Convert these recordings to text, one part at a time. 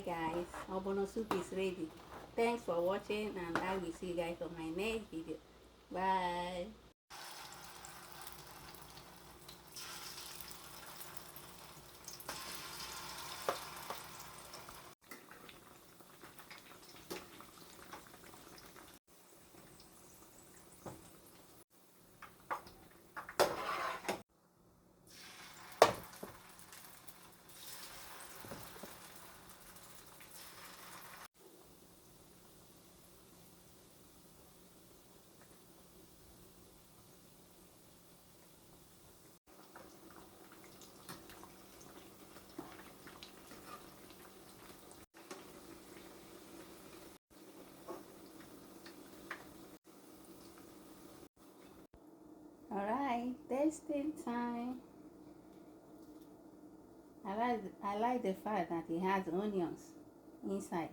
Alright guys, Obono soup is ready. Thanks for watching and I will see you guys on my next video. Bye. Alright, tasting time. I like the fact that it has onions inside.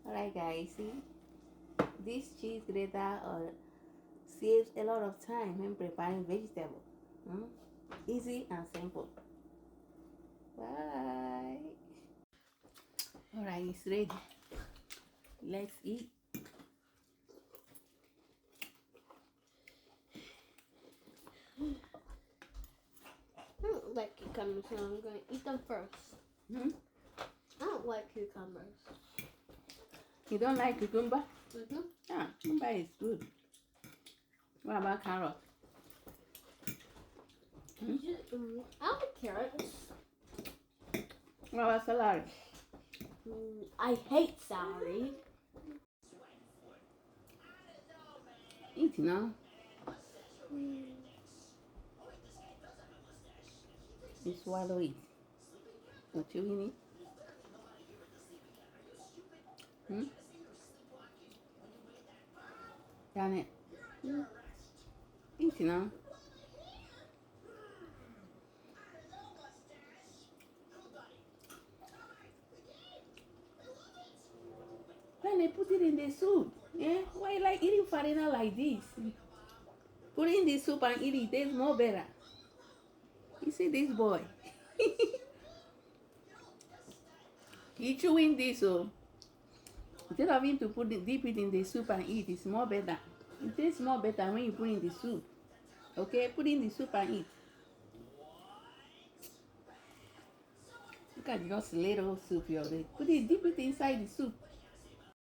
Alright guys, see, this cheese grater saves a lot of time when preparing vegetables. Easy and simple. Bye. Alright, it's ready. Let's eat. I don't like cucumbers, so I'm going to eat them first. I don't like cucumbers. You don't like cucumber? Mm-hmm. Cucumber is good. What about carrot? I like carrots. What about celery? I hate celery. Eat now. You swallow it. Or chewing it. Janet. Eat now. When they put it in the soup, why you like eating farina like this? Put it in the soup and eat it, tastes more better. You see this boy? He chewing this, so instead of him to dip it in the soup and eat, it's more better. It tastes more better when you put in the soup. Okay, put in the soup and eat. Look at just little soup you already. Dip it inside the soup.